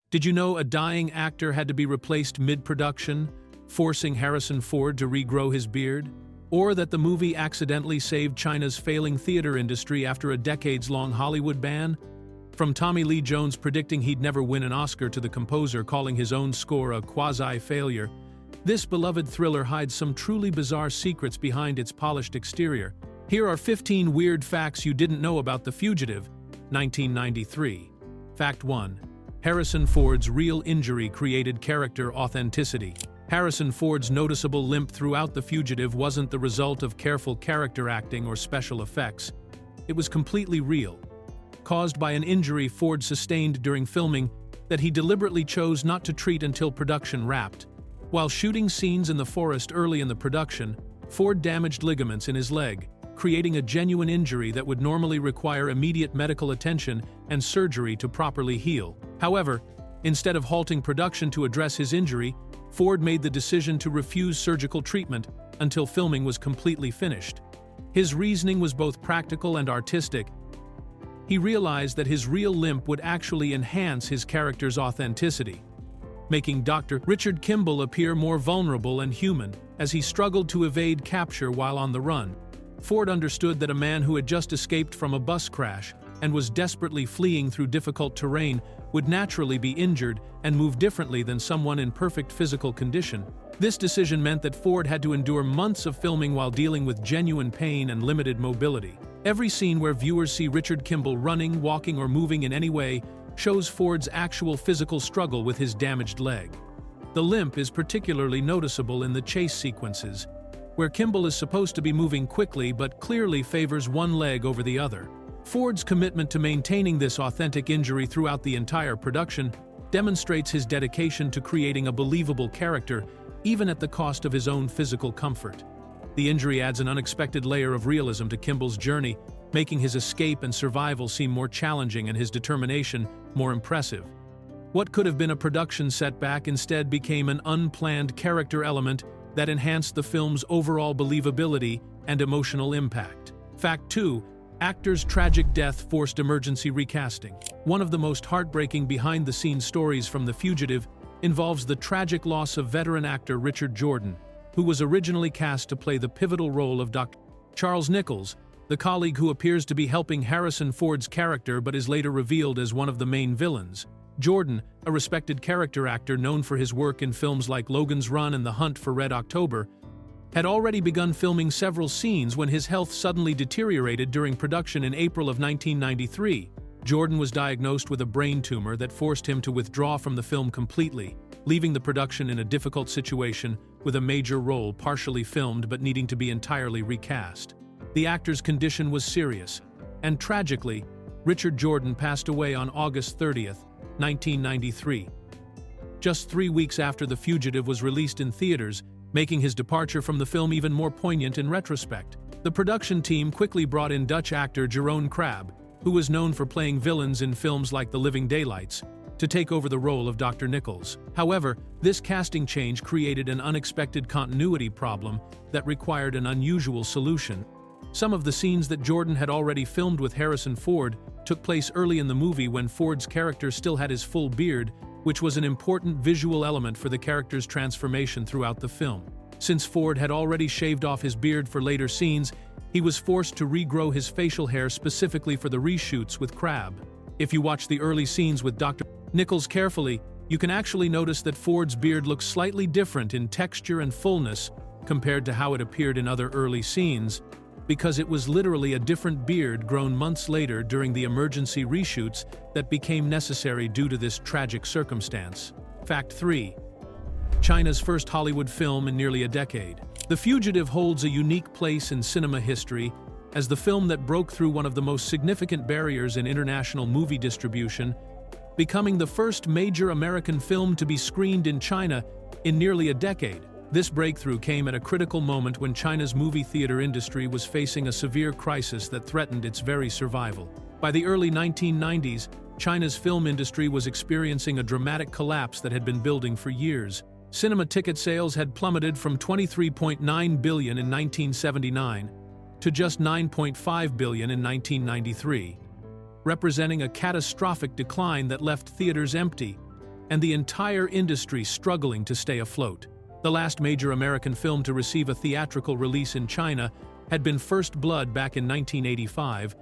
Did you know a dying actor had to be replaced mid-production, forcing Harrison Ford to regrow his beard? Or that the movie accidentally saved China's failing theater industry after a decades-long Hollywood ban? From Tommy Lee Jones predicting he'd never win an Oscar to the composer calling his own score a quasi-failure, this beloved thriller hides some truly bizarre secrets behind its polished exterior. Here are 15 weird facts you didn't know about The Fugitive, 1993. Fact 1. Harrison Ford's real injury created character authenticity. Harrison Ford's noticeable limp throughout The Fugitive wasn't the result of careful character acting or special effects. It was completely real, caused by an injury Ford sustained during filming that he deliberately chose not to treat until production wrapped. While shooting scenes in the forest early in the production, Ford damaged ligaments in his leg, creating a genuine injury that would normally require immediate medical attention and surgery to properly heal. However, instead of halting production to address his injury, Ford made the decision to refuse surgical treatment until filming was completely finished. His reasoning was both practical and artistic. He realized that his real limp would actually enhance his character's authenticity, making Dr. Richard Kimball appear more vulnerable and human as he struggled to evade capture while on the run. Ford understood that a man who had just escaped from a bus crash and was desperately fleeing through difficult terrain would naturally be injured and move differently than someone in perfect physical condition. This decision meant that Ford had to endure months of filming while dealing with genuine pain and limited mobility. Every scene where viewers see Richard Kimball running, walking, or moving in any way shows Ford's actual physical struggle with his damaged leg. The limp is particularly noticeable in the chase sequences, where Kimball is supposed to be moving quickly but clearly favors one leg over the other. Ford's commitment to maintaining this authentic injury throughout the entire production demonstrates his dedication to creating a believable character, even at the cost of his own physical comfort. The injury adds an unexpected layer of realism to Kimball's journey, making his escape and survival seem more challenging and his determination more impressive. What could have been a production setback instead became an unplanned character element that enhanced the film's overall believability and emotional impact. Fact 2. Actor's tragic death forced emergency recasting. One of the most heartbreaking behind-the-scenes stories from The Fugitive involves the tragic loss of veteran actor Richard Jordan, who was originally cast to play the pivotal role of Dr. Charles Nichols, the colleague who appears to be helping Harrison Ford's character but is later revealed as one of the main villains. Jordan, a respected character actor known for his work in films like Logan's Run and The Hunt for Red October, had already begun filming several scenes when his health suddenly deteriorated during production in April of 1993. Jordan was diagnosed with a brain tumor that forced him to withdraw from the film completely, leaving the production in a difficult situation with a major role partially filmed but needing to be entirely recast. The actor's condition was serious, and tragically, Richard Jordan passed away on August 30th, 1993. Just 3 weeks after The Fugitive was released in theaters, making his departure from the film even more poignant in retrospect. The production team quickly brought in Dutch actor Jeroen Krabbe, who was known for playing villains in films like The Living Daylights, to take over the role of Dr. Nichols. However, this casting change created an unexpected continuity problem that required an unusual solution. Some of the scenes that Jordan had already filmed with Harrison Ford took place early in the movie when Ford's character still had his full beard, which was an important visual element for the character's transformation throughout the film. Since Ford had already shaved off his beard for later scenes, he was forced to regrow his facial hair specifically for the reshoots with Krabbe. If you watch the early scenes with Dr. Nichols carefully, you can actually notice that Ford's beard looks slightly different in texture and fullness compared to how it appeared in other early scenes, because it was literally a different beard grown months later during the emergency reshoots that became necessary due to this tragic circumstance. Fact 3. China's first Hollywood film in nearly a decade. The Fugitive holds a unique place in cinema history as the film that broke through one of the most significant barriers in international movie distribution, becoming the first major American film to be screened in China in nearly a decade. This breakthrough came at a critical moment when China's movie theater industry was facing a severe crisis that threatened its very survival. By the early 1990s, China's film industry was experiencing a dramatic collapse that had been building for years. Cinema ticket sales had plummeted from $23.9 billion in 1979 to just $9.5 billion in 1993, representing a catastrophic decline that left theaters empty, and the entire industry struggling to stay afloat. The last major American film to receive a theatrical release in China had been First Blood back in 1985,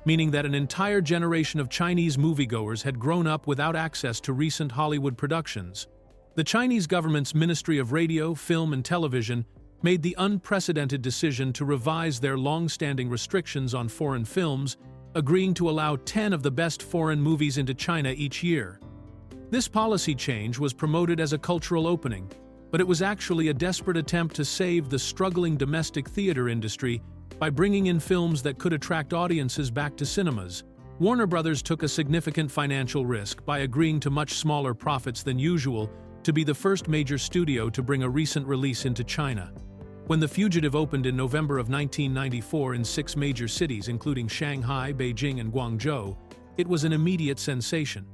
meaning that an entire generation of Chinese moviegoers had grown up without access to recent Hollywood productions. The Chinese government's Ministry of Radio, Film and Television made the unprecedented decision to revise their long-standing restrictions on foreign films, agreeing to allow 10 of the best foreign movies into China each year. This policy change was promoted as a cultural opening, but it was actually a desperate attempt to save the struggling domestic theater industry by bringing in films that could attract audiences back to cinemas. Warner Brothers took a significant financial risk by agreeing to much smaller profits than usual to be the first major studio to bring a recent release into China. When The Fugitive opened in November of 1994 in 6 major cities including Shanghai, Beijing, and Guangzhou, it was an immediate sensation.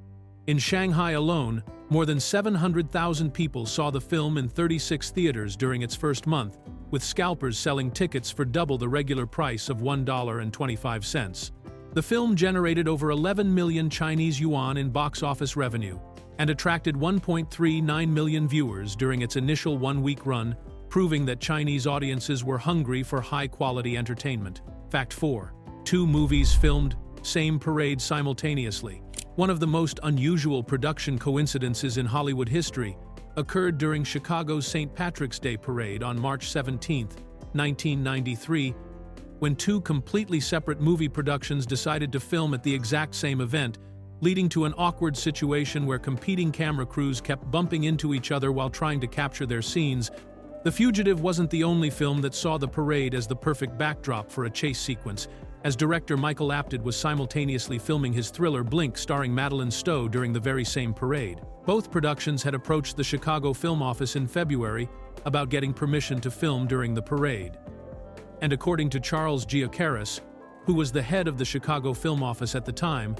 In Shanghai alone, more than 700,000 people saw the film in 36 theaters during its first month, with scalpers selling tickets for double the regular price of $1.25. The film generated over 11 million Chinese yuan in box office revenue and attracted 1.39 million viewers during its initial one-week run, proving that Chinese audiences were hungry for high-quality entertainment. Fact 4. 2 movies filmed, same parade simultaneously. One of the most unusual production coincidences in Hollywood history occurred during Chicago's St. Patrick's Day Parade on March 17, 1993, when 2 completely separate movie productions decided to film at the exact same event, leading to an awkward situation where competing camera crews kept bumping into each other while trying to capture their scenes. The Fugitive wasn't the only film that saw the parade as the perfect backdrop for a chase sequence, as director Michael Apted was simultaneously filming his thriller Blink starring Madeleine Stowe during the very same parade. Both productions had approached the Chicago Film Office in February about getting permission to film during the parade. And according to Charles Giacaris, who was the head of the Chicago Film Office at the time,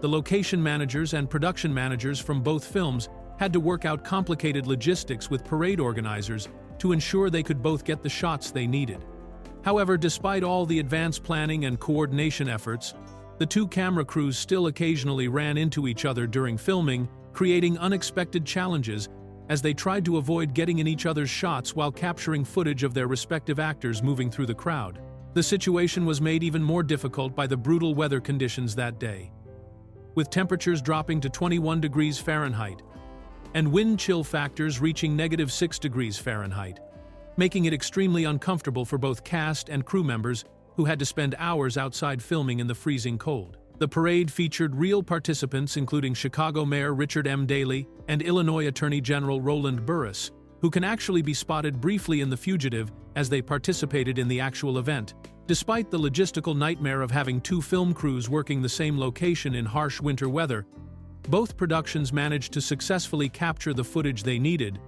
the location managers and production managers from both films had to work out complicated logistics with parade organizers to ensure they could both get the shots they needed. However, despite all the advanced planning and coordination efforts, the 2 camera crews still occasionally ran into each other during filming, creating unexpected challenges as they tried to avoid getting in each other's shots while capturing footage of their respective actors moving through the crowd. The situation was made even more difficult by the brutal weather conditions that day, with temperatures dropping to 21 degrees Fahrenheit and wind chill factors reaching -6 degrees Fahrenheit, making it extremely uncomfortable for both cast and crew members who had to spend hours outside filming in the freezing cold. The parade featured real participants including Chicago Mayor Richard M. Daley and Illinois Attorney General Roland Burris, who can actually be spotted briefly in The Fugitive as they participated in the actual event. Despite the logistical nightmare of having 2 film crews working the same location in harsh winter weather, both productions managed to successfully capture the footage they needed,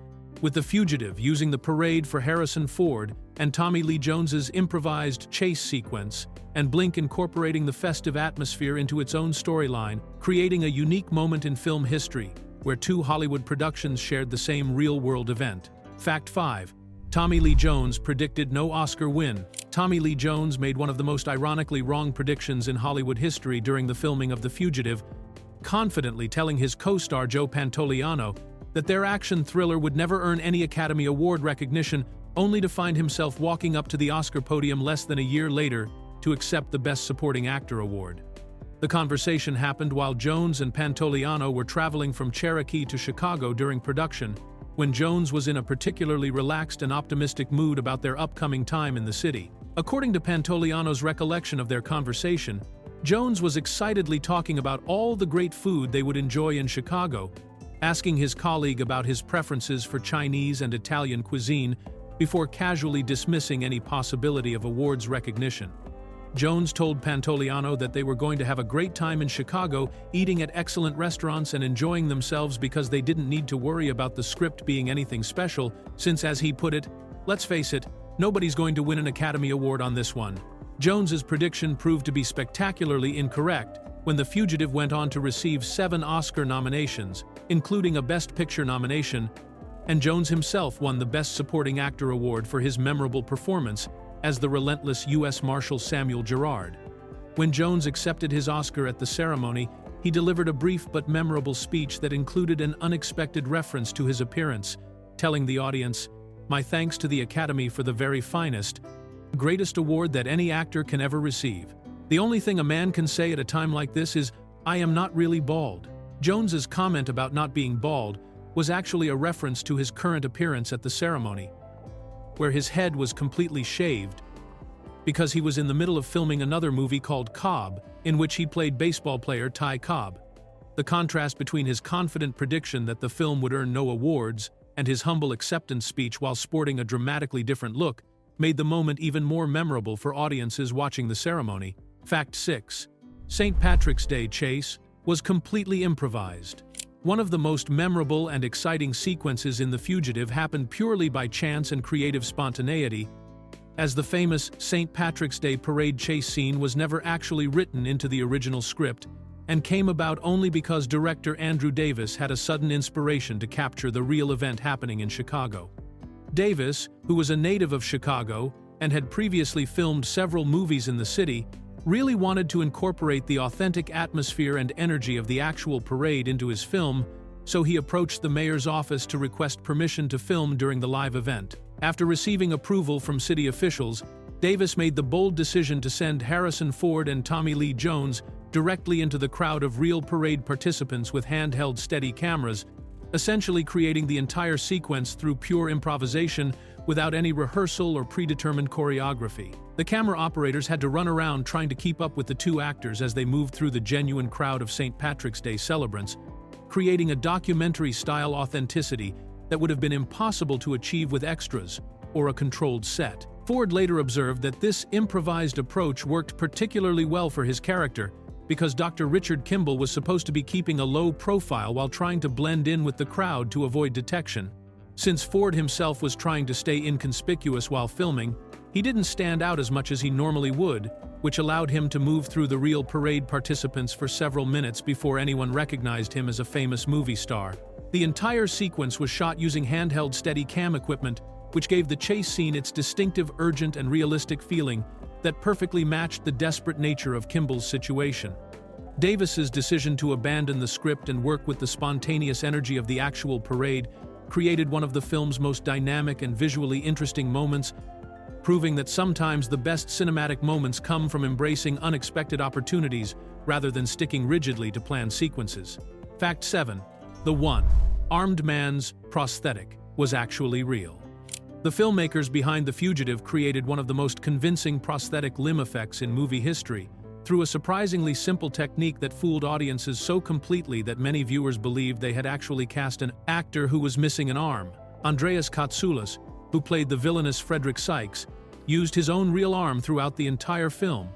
with The Fugitive using the parade for Harrison Ford and Tommy Lee Jones's improvised chase sequence, and Blink incorporating the festive atmosphere into its own storyline, creating a unique moment in film history, where 2 Hollywood productions shared the same real-world event. Fact 5. Tommy Lee Jones predicted no Oscar win. Tommy Lee Jones made one of the most ironically wrong predictions in Hollywood history during the filming of The Fugitive, confidently telling his co-star Joe Pantoliano that their action thriller would never earn any Academy Award recognition, only to find himself walking up to the Oscar podium less than a year later to accept the Best Supporting Actor award. The conversation happened while Jones and Pantoliano were traveling from Cherokee to Chicago during production, when Jones was in a particularly relaxed and optimistic mood about their upcoming time in the city. According to Pantoliano's recollection of their conversation, Jones was excitedly talking about all the great food they would enjoy in Chicago, asking his colleague about his preferences for Chinese and Italian cuisine before casually dismissing any possibility of awards recognition. Jones told Pantoliano that they were going to have a great time in Chicago, eating at excellent restaurants and enjoying themselves because they didn't need to worry about the script being anything special, since, as he put it, "Let's face it, nobody's going to win an Academy Award on this one." Jones's prediction proved to be spectacularly incorrect when The Fugitive went on to receive 7 Oscar nominations, including a Best Picture nomination, and Jones himself won the Best Supporting Actor award for his memorable performance as the relentless U.S. Marshal Samuel Gerard. When Jones accepted his Oscar at the ceremony, he delivered a brief but memorable speech that included an unexpected reference to his appearance, telling the audience, "My thanks to the Academy for the very finest, greatest award that any actor can ever receive. The only thing a man can say at a time like this is, 'I am not really bald.'" Jones's comment about not being bald was actually a reference to his current appearance at the ceremony, where his head was completely shaved, because he was in the middle of filming another movie called Cobb, in which he played baseball player Ty Cobb. The contrast between his confident prediction that the film would earn no awards and his humble acceptance speech while sporting a dramatically different look made the moment even more memorable for audiences watching the ceremony. Fact 6. St. Patrick's Day chase was completely improvised. One of the most memorable and exciting sequences in The Fugitive happened purely by chance and creative spontaneity, as the famous St. Patrick's Day parade chase scene was never actually written into the original script and came about only because director Andrew Davis had a sudden inspiration to capture the real event happening in Chicago. Davis, who was a native of Chicago and had previously filmed several movies in the city, really wanted to incorporate the authentic atmosphere and energy of the actual parade into his film, so he approached the mayor's office to request permission to film during the live event. After receiving approval from city officials, Davis made the bold decision to send Harrison Ford and Tommy Lee Jones directly into the crowd of real parade participants with handheld steady cameras, essentially creating the entire sequence through pure improvisation without any rehearsal or predetermined choreography. The camera operators had to run around trying to keep up with the two actors as they moved through the genuine crowd of St. Patrick's Day celebrants, creating a documentary-style authenticity that would have been impossible to achieve with extras or a controlled set. Ford later observed that this improvised approach worked particularly well for his character, because Dr. Richard Kimball was supposed to be keeping a low profile while trying to blend in with the crowd to avoid detection. Since Ford himself was trying to stay inconspicuous while filming, he didn't stand out as much as he normally would, which allowed him to move through the real parade participants for several minutes before anyone recognized him as a famous movie star. The entire sequence was shot using handheld steady cam equipment, which gave the chase scene its distinctive, urgent, and realistic feeling that perfectly matched the desperate nature of Kimball's situation. Davis's decision to abandon the script and work with the spontaneous energy of the actual parade created one of the film's most dynamic and visually interesting moments, proving that sometimes the best cinematic moments come from embracing unexpected opportunities rather than sticking rigidly to planned sequences. Fact 7. The one-armed man's prosthetic was actually real. The filmmakers behind The Fugitive created one of the most convincing prosthetic limb effects in movie history, through a surprisingly simple technique that fooled audiences so completely that many viewers believed they had actually cast an actor who was missing an arm. Andreas Katsoulas, who played the villainous Frederick Sykes, used his own real arm throughout the entire film,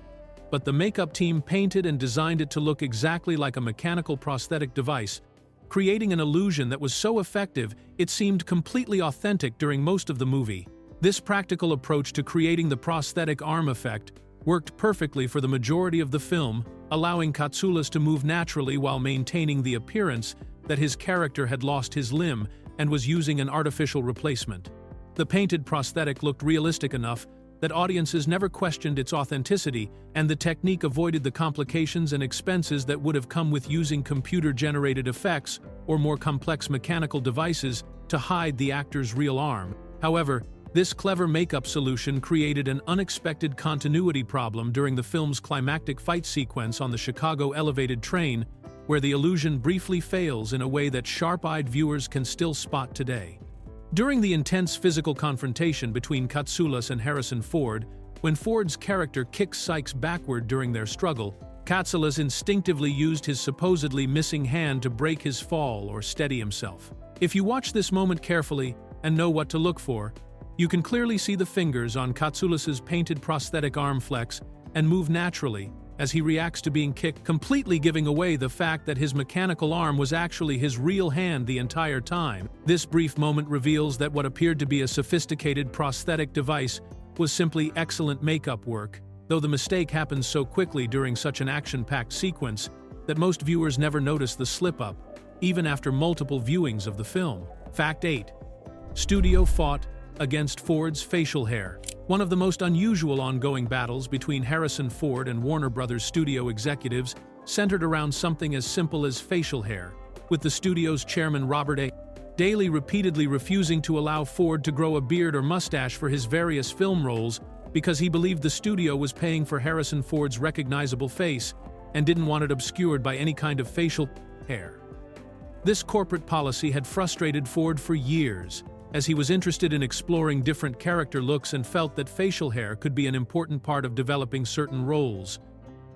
but the makeup team painted and designed it to look exactly like a mechanical prosthetic device, creating an illusion that was so effective it seemed completely authentic during most of the movie. This practical approach to creating the prosthetic arm effect worked perfectly for the majority of the film, allowing Katsoulas to move naturally while maintaining the appearance that his character had lost his limb and was using an artificial replacement. The painted prosthetic looked realistic enough that audiences never questioned its authenticity, and the technique avoided the complications and expenses that would have come with using computer-generated effects or more complex mechanical devices to hide the actor's real arm. However, this clever makeup solution created an unexpected continuity problem during the film's climactic fight sequence on the Chicago elevated train, where the illusion briefly fails in a way that sharp-eyed viewers can still spot today. During the intense physical confrontation between Katsoulas and Harrison Ford, when Ford's character kicks Sykes backward during their struggle, Katsoulas instinctively used his supposedly missing hand to break his fall or steady himself. If you watch this moment carefully and know what to look for, you can clearly see the fingers on Katsoulas's painted prosthetic arm flex and move naturally as he reacts to being kicked, completely giving away the fact that his mechanical arm was actually his real hand the entire time. This brief moment reveals that what appeared to be a sophisticated prosthetic device was simply excellent makeup work, though the mistake happens so quickly during such an action-packed sequence that most viewers never notice the slip-up, even after multiple viewings of the film. Fact 8. Studio fought against Ford's facial hair. One of the most unusual ongoing battles between Harrison Ford and Warner Brothers studio executives centered around something as simple as facial hair, with the studio's chairman Robert A. Daly repeatedly refusing to allow Ford to grow a beard or mustache for his various film roles because he believed the studio was paying for Harrison Ford's recognizable face and didn't want it obscured by any kind of facial hair. This corporate policy had frustrated Ford for years, as he was interested in exploring different character looks and felt that facial hair could be an important part of developing certain roles.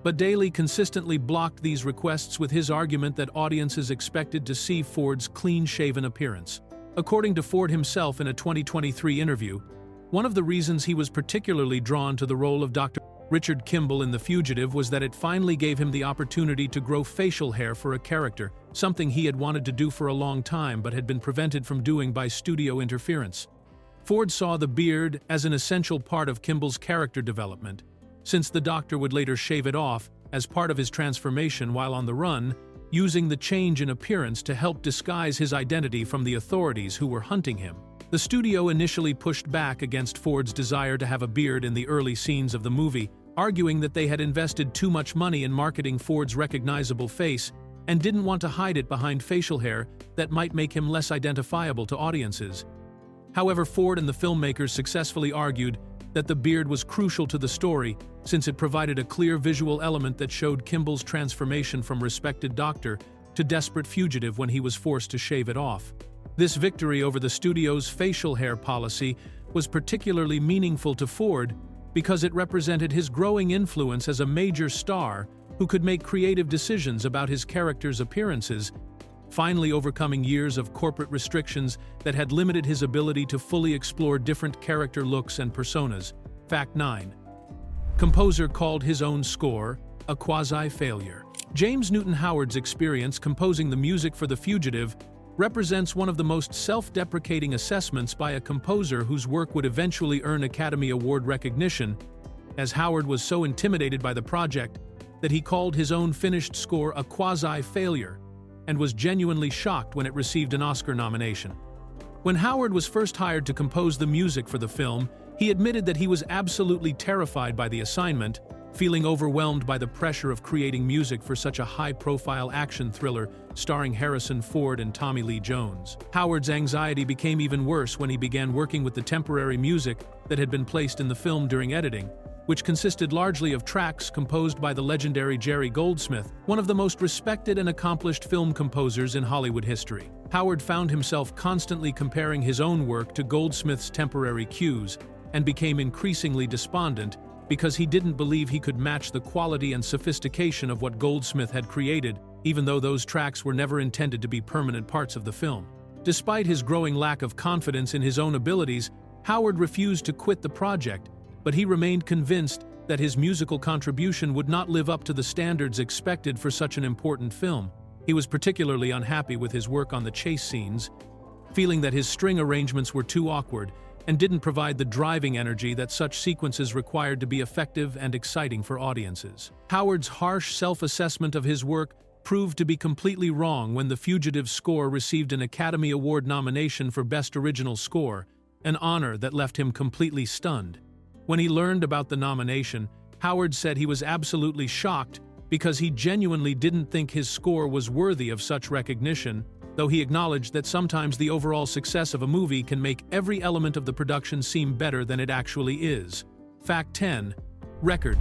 But Daly consistently blocked these requests with his argument that audiences expected to see Ford's clean-shaven appearance. According to Ford himself in a 2023 interview, one of the reasons he was particularly drawn to the role of Dr. Richard Kimball in The Fugitive was that it finally gave him the opportunity to grow facial hair for a character, something he had wanted to do for a long time but had been prevented from doing by studio interference. Ford saw the beard as an essential part of Kimball's character development, since the Doctor would later shave it off as part of his transformation while on the run, using the change in appearance to help disguise his identity from the authorities who were hunting him. The studio initially pushed back against Ford's desire to have a beard in the early scenes of the movie, arguing that they had invested too much money in marketing Ford's recognizable face and didn't want to hide it behind facial hair that might make him less identifiable to audiences. However, Ford and the filmmakers successfully argued that the beard was crucial to the story since it provided a clear visual element that showed Kimball's transformation from respected doctor to desperate fugitive when he was forced to shave it off. This victory over the studio's facial hair policy was particularly meaningful to Ford because it represented his growing influence as a major star who could make creative decisions about his character's appearances, finally overcoming years of corporate restrictions that had limited his ability to fully explore different character looks and personas. Fact 9. Composer called his own score a quasi-failure. James Newton Howard's experience composing the music for The Fugitive represents one of the most self-deprecating assessments by a composer whose work would eventually earn Academy Award recognition, as Howard was so intimidated by the project that he called his own finished score a quasi-failure, and was genuinely shocked when it received an Oscar nomination. When Howard was first hired to compose the music for the film, he admitted that he was absolutely terrified by the assignment, feeling overwhelmed by the pressure of creating music for such a high-profile action thriller starring Harrison Ford and Tommy Lee Jones. Howard's anxiety became even worse when he began working with the temporary music that had been placed in the film during editing, which consisted largely of tracks composed by the legendary Jerry Goldsmith, one of the most respected and accomplished film composers in Hollywood history. Howard found himself constantly comparing his own work to Goldsmith's temporary cues and became increasingly despondent because he didn't believe he could match the quality and sophistication of what Goldsmith had created, even though those tracks were never intended to be permanent parts of the film. Despite his growing lack of confidence in his own abilities, Howard refused to quit the project, but he remained convinced that his musical contribution would not live up to the standards expected for such an important film. He was particularly unhappy with his work on the chase scenes, feeling that his string arrangements were too awkward and didn't provide the driving energy that such sequences required to be effective and exciting for audiences. Howard's harsh self-assessment of his work proved to be completely wrong when The Fugitive's score received an Academy Award nomination for Best Original Score, an honor that left him completely stunned. When he learned about the nomination, Howard said he was absolutely shocked because he genuinely didn't think his score was worthy of such recognition, though he acknowledged that sometimes the overall success of a movie can make every element of the production seem better than it actually is. Fact 10. Record.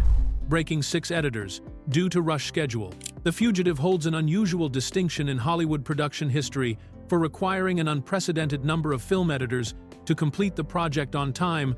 Breaking 6 editors, due to rush schedule. The Fugitive holds an unusual distinction in Hollywood production history for requiring an unprecedented number of film editors to complete the project on time,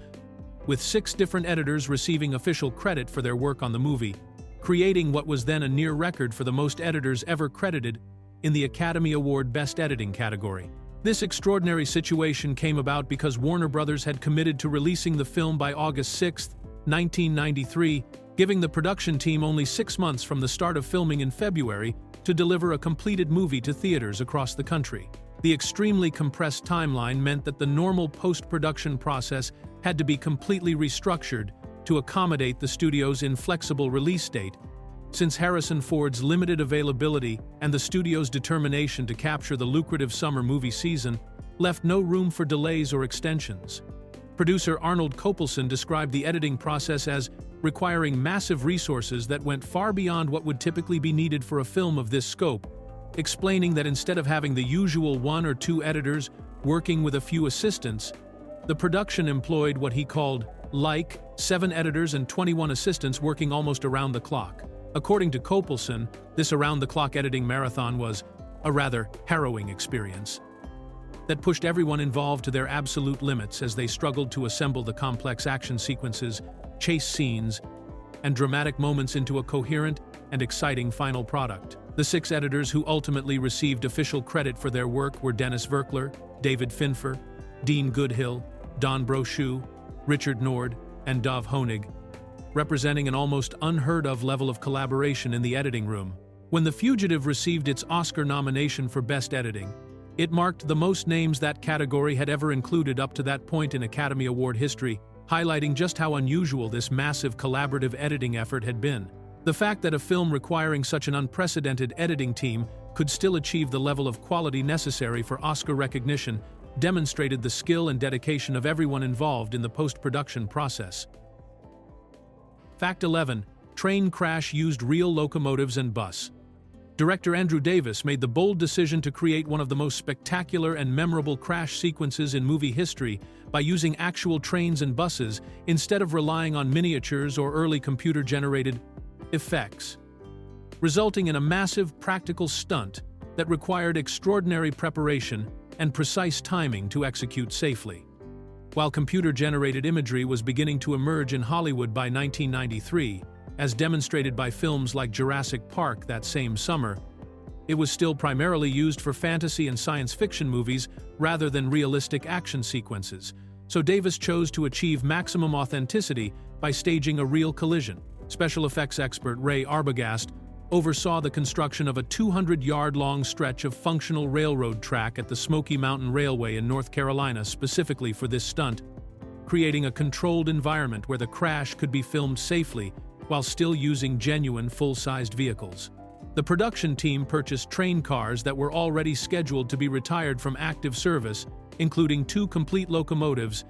with 6 different editors receiving official credit for their work on the movie, creating what was then a near record for the most editors ever credited in the Academy Award Best Editing category. This extraordinary situation came about because Warner Brothers had committed to releasing the film by August 6, 1993, giving the production team only 6 months from the start of filming in February to deliver a completed movie to theaters across the country. The extremely compressed timeline meant that the normal post-production process had to be completely restructured to accommodate the studio's inflexible release date, since Harrison Ford's limited availability and the studio's determination to capture the lucrative summer movie season left no room for delays or extensions. Producer Arnold Kopelson described the editing process as requiring massive resources that went far beyond what would typically be needed for a film of this scope, explaining that instead of having the usual 1 or 2 editors working with a few assistants, the production employed what he called 7 editors and 21 assistants working almost around the clock. According to Kopelson, this around-the-clock editing marathon was a rather harrowing experience that pushed everyone involved to their absolute limits as they struggled to assemble the complex action sequences, chase scenes, and dramatic moments into a coherent and exciting final product. The 6 editors who ultimately received official credit for their work were Dennis Virkler, David Finfer, Dean Goodhill, Don Brochu, Richard Nord, and Dov Honig, representing an almost unheard-of level of collaboration in the editing room. When The Fugitive received its Oscar nomination for Best Editing, it marked the most names that category had ever included up to that point in Academy Award history, highlighting just how unusual this massive collaborative editing effort had been. The fact that a film requiring such an unprecedented editing team could still achieve the level of quality necessary for Oscar recognition demonstrated the skill and dedication of everyone involved in the post-production process. Fact 11. Train crash used real locomotives and bus. Director Andrew Davis made the bold decision to create one of the most spectacular and memorable crash sequences in movie history by using actual trains and buses instead of relying on miniatures or early computer-generated effects, resulting in a massive practical stunt that required extraordinary preparation and precise timing to execute safely. While computer-generated imagery was beginning to emerge in Hollywood by 1993, as demonstrated by films like Jurassic Park that same summer, it was still primarily used for fantasy and science fiction movies rather than realistic action sequences, so Davis chose to achieve maximum authenticity by staging a real collision. Special effects expert Ray Arbogast oversaw the construction of a 200-yard-long stretch of functional railroad track at the Smoky Mountain Railway in North Carolina specifically for this stunt, creating a controlled environment where the crash could be filmed safely while still using genuine full-sized vehicles. The production team purchased train cars that were already scheduled to be retired from active service, including 2 complete locomotives,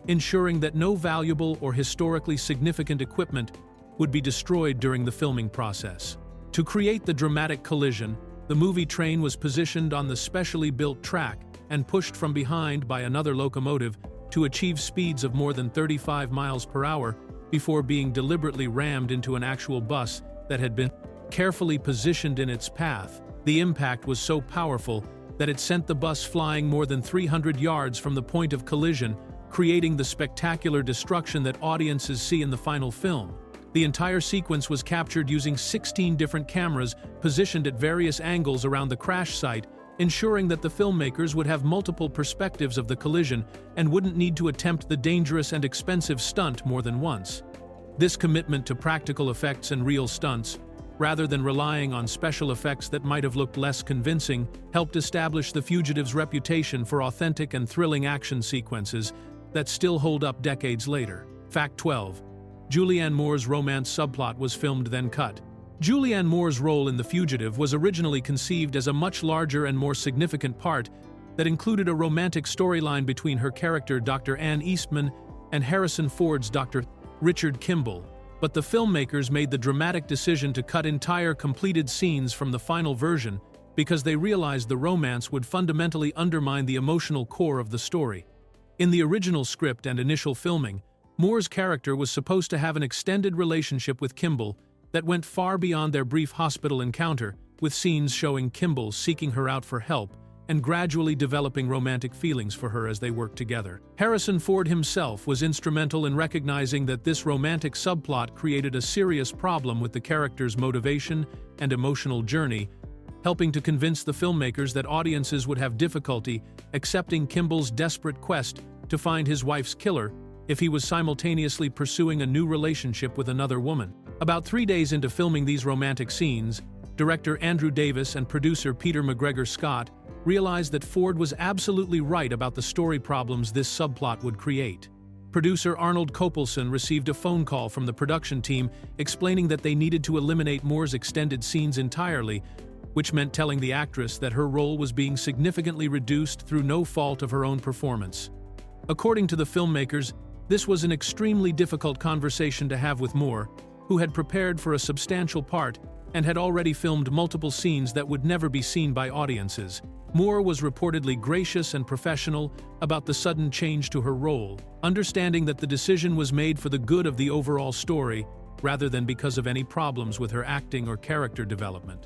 ensuring that no valuable or historically significant equipment would be destroyed during the filming process. To create the dramatic collision, the movie train was positioned on the specially built track and pushed from behind by another locomotive to achieve speeds of more than 35 miles per hour before being deliberately rammed into an actual bus that had been carefully positioned in its path. The impact was so powerful that it sent the bus flying more than 300 yards from the point of collision, creating the spectacular destruction that audiences see in the final film. The entire sequence was captured using 16 different cameras positioned at various angles around the crash site, ensuring that the filmmakers would have multiple perspectives of the collision and wouldn't need to attempt the dangerous and expensive stunt more than once. This commitment to practical effects and real stunts, rather than relying on special effects that might have looked less convincing, helped establish The Fugitive's reputation for authentic and thrilling action sequences that still hold up decades later. Fact 12. Julianne Moore's romance subplot was filmed then cut. Julianne Moore's role in The Fugitive was originally conceived as a much larger and more significant part that included a romantic storyline between her character Dr. Ann Eastman and Harrison Ford's Dr. Richard Kimball, but the filmmakers made the dramatic decision to cut entire completed scenes from the final version because they realized the romance would fundamentally undermine the emotional core of the story. In the original script and initial filming, Moore's character was supposed to have an extended relationship with Kimball that went far beyond their brief hospital encounter, with scenes showing Kimball seeking her out for help and gradually developing romantic feelings for her as they worked together. Harrison Ford himself was instrumental in recognizing that this romantic subplot created a serious problem with the character's motivation and emotional journey, helping to convince the filmmakers that audiences would have difficulty accepting Kimball's desperate quest to find his wife's killer if he was simultaneously pursuing a new relationship with another woman. About 3 days into filming these romantic scenes, director Andrew Davis and producer Peter McGregor Scott realized that Ford was absolutely right about the story problems this subplot would create. Producer Arnold Kopelson received a phone call from the production team explaining that they needed to eliminate Moore's extended scenes entirely, which meant telling the actress that her role was being significantly reduced through no fault of her own performance. According to the filmmakers, This was an extremely difficult conversation to have with Moore, who had prepared for a substantial part and had already filmed multiple scenes that would never be seen by audiences. Moore was reportedly gracious and professional about the sudden change to her role, understanding that the decision was made for the good of the overall story rather than because of any problems with her acting or character development.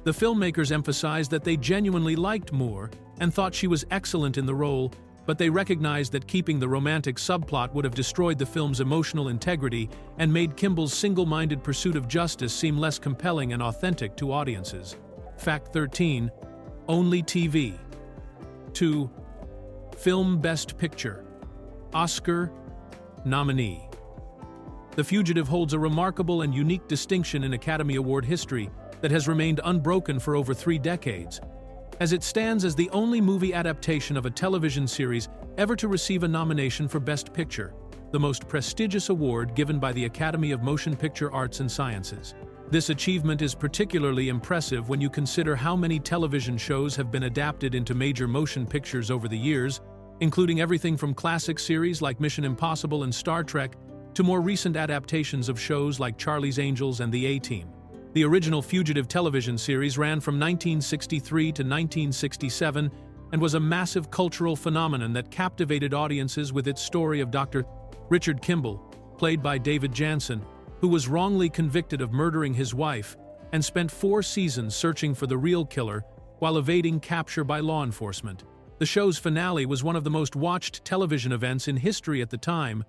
The filmmakers emphasized that they genuinely liked Moore and thought she was excellent in the role, but they recognized that keeping the romantic subplot would have destroyed the film's emotional integrity and made Kimball's single-minded pursuit of justice seem less compelling and authentic to audiences. Fact 13. Only TV. 2. Film Best Picture. Oscar nominee. The Fugitive holds a remarkable and unique distinction in Academy Award history that has remained unbroken for over 3 decades, as it stands as the only movie adaptation of a television series ever to receive a nomination for Best Picture, the most prestigious award given by the Academy of Motion Picture Arts and Sciences. This achievement is particularly impressive when you consider how many television shows have been adapted into major motion pictures over the years, including everything from classic series like Mission Impossible and Star Trek to more recent adaptations of shows like Charlie's Angels and The A-Team. The original Fugitive television series ran from 1963 to 1967 and was a massive cultural phenomenon that captivated audiences with its story of Dr. Richard Kimball, played by David Janssen, who was wrongly convicted of murdering his wife and spent 4 seasons searching for the real killer while evading capture by law enforcement. The show's finale was one of the most watched television events in history at the time,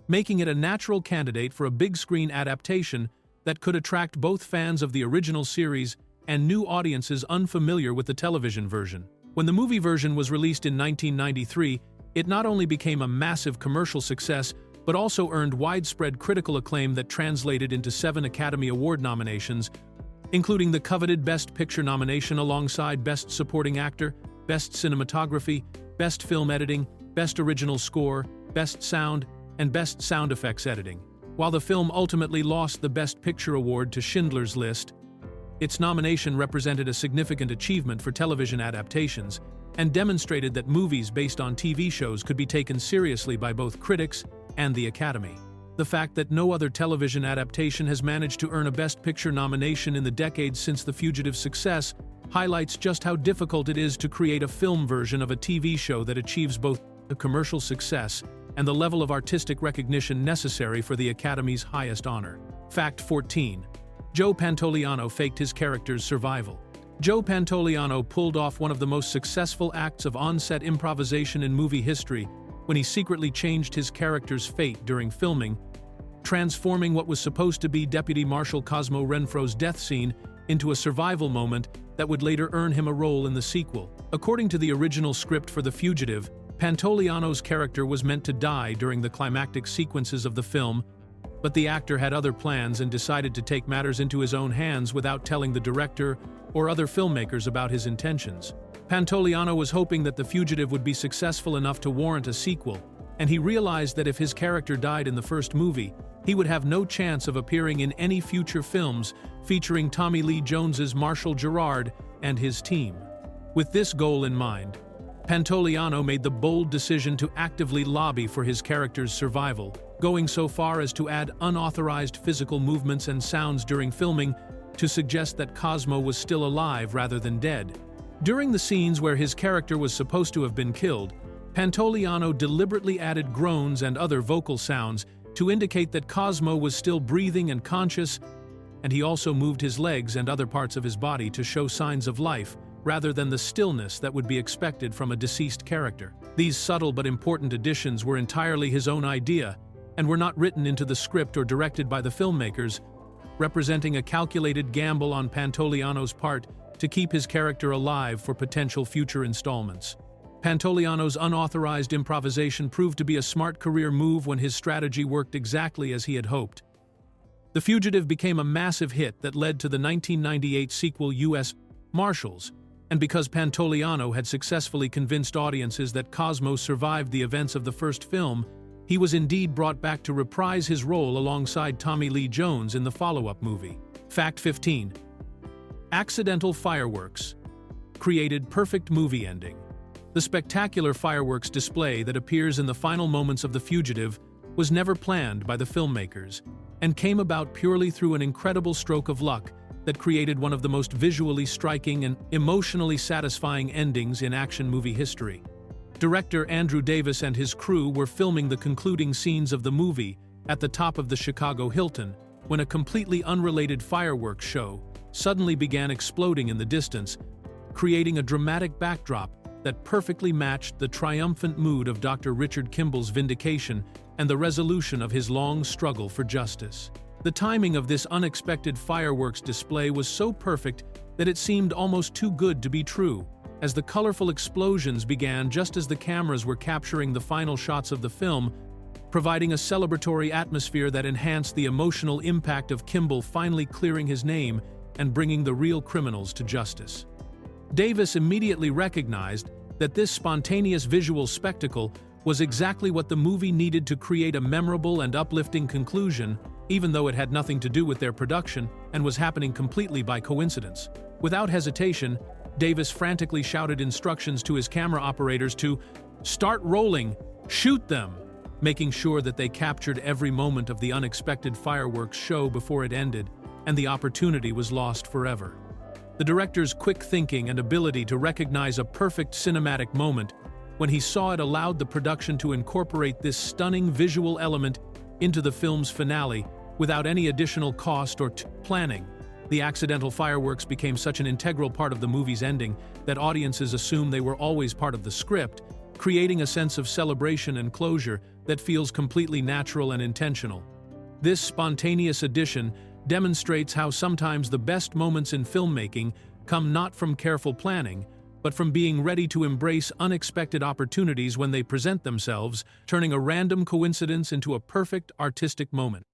making it a natural candidate for a big-screen adaptation that could attract both fans of the original series and new audiences unfamiliar with the television version. When the movie version was released in 1993, it not only became a massive commercial success, but also earned widespread critical acclaim that translated into 7 Academy Award nominations, including the coveted Best Picture nomination alongside Best Supporting Actor, Best Cinematography, Best Film Editing, Best Original Score, Best Sound, and Best Sound Effects Editing. While the film ultimately lost the Best Picture award to Schindler's List, its nomination represented a significant achievement for television adaptations and demonstrated that movies based on TV shows could be taken seriously by both critics and the Academy. The fact that no other television adaptation has managed to earn a Best Picture nomination in the decades since The Fugitive's success highlights just how difficult it is to create a film version of a TV show that achieves both a commercial success and the level of artistic recognition necessary for the Academy's highest honor. Fact 14. Joe Pantoliano faked his character's survival. Joe Pantoliano pulled off one of the most successful acts of on-set improvisation in movie history when he secretly changed his character's fate during filming, transforming what was supposed to be Deputy Marshal Cosmo Renfro's death scene into a survival moment that would later earn him a role in the sequel. According to the original script for The Fugitive, Pantoliano's character was meant to die during the climactic sequences of the film, but the actor had other plans and decided to take matters into his own hands without telling the director or other filmmakers about his intentions. Pantoliano was hoping that The Fugitive would be successful enough to warrant a sequel, and he realized that if his character died in the first movie, he would have no chance of appearing in any future films featuring Tommy Lee Jones's Marshal Gerard and his team. With this goal in mind, Pantoliano made the bold decision to actively lobby for his character's survival, going so far as to add unauthorized physical movements and sounds during filming to suggest that Cosmo was still alive rather than dead. During the scenes where his character was supposed to have been killed, Pantoliano deliberately added groans and other vocal sounds to indicate that Cosmo was still breathing and conscious, and he also moved his legs and other parts of his body to show signs of life, rather than the stillness that would be expected from a deceased character. These subtle but important additions were entirely his own idea, and were not written into the script or directed by the filmmakers, representing a calculated gamble on Pantoliano's part to keep his character alive for potential future installments. Pantoliano's unauthorized improvisation proved to be a smart career move when his strategy worked exactly as he had hoped. The Fugitive became a massive hit that led to the 1998 sequel U.S. Marshals, and because Pantoliano had successfully convinced audiences that Cosmo survived the events of the first film, he was indeed brought back to reprise his role alongside Tommy Lee Jones in the follow-up movie. Fact 15. Accidental fireworks created perfect movie ending. The spectacular fireworks display that appears in the final moments of The Fugitive was never planned by the filmmakers, and came about purely through an incredible stroke of luck that created one of the most visually striking and emotionally satisfying endings in action movie history. Director Andrew Davis and his crew were filming the concluding scenes of the movie at the top of the Chicago Hilton when a completely unrelated fireworks show suddenly began exploding in the distance, creating a dramatic backdrop that perfectly matched the triumphant mood of Dr. Richard Kimball's vindication and the resolution of his long struggle for justice. The timing of this unexpected fireworks display was so perfect that it seemed almost too good to be true, as the colorful explosions began just as the cameras were capturing the final shots of the film, providing a celebratory atmosphere that enhanced the emotional impact of Kimball finally clearing his name and bringing the real criminals to justice. Davis immediately recognized that this spontaneous visual spectacle was exactly what the movie needed to create a memorable and uplifting conclusion, even though it had nothing to do with their production and was happening completely by coincidence. Without hesitation, Davis frantically shouted instructions to his camera operators to "Start rolling, shoot them," making sure that they captured every moment of the unexpected fireworks show before it ended, and the opportunity was lost forever. The director's quick thinking and ability to recognize a perfect cinematic moment when he saw it allowed the production to incorporate this stunning visual element into the film's finale without any additional cost or planning. The accidental fireworks became such an integral part of the movie's ending that audiences assume they were always part of the script, creating a sense of celebration and closure that feels completely natural and intentional. This spontaneous addition demonstrates how sometimes the best moments in filmmaking come not from careful planning, but from being ready to embrace unexpected opportunities when they present themselves, turning a random coincidence into a perfect artistic moment.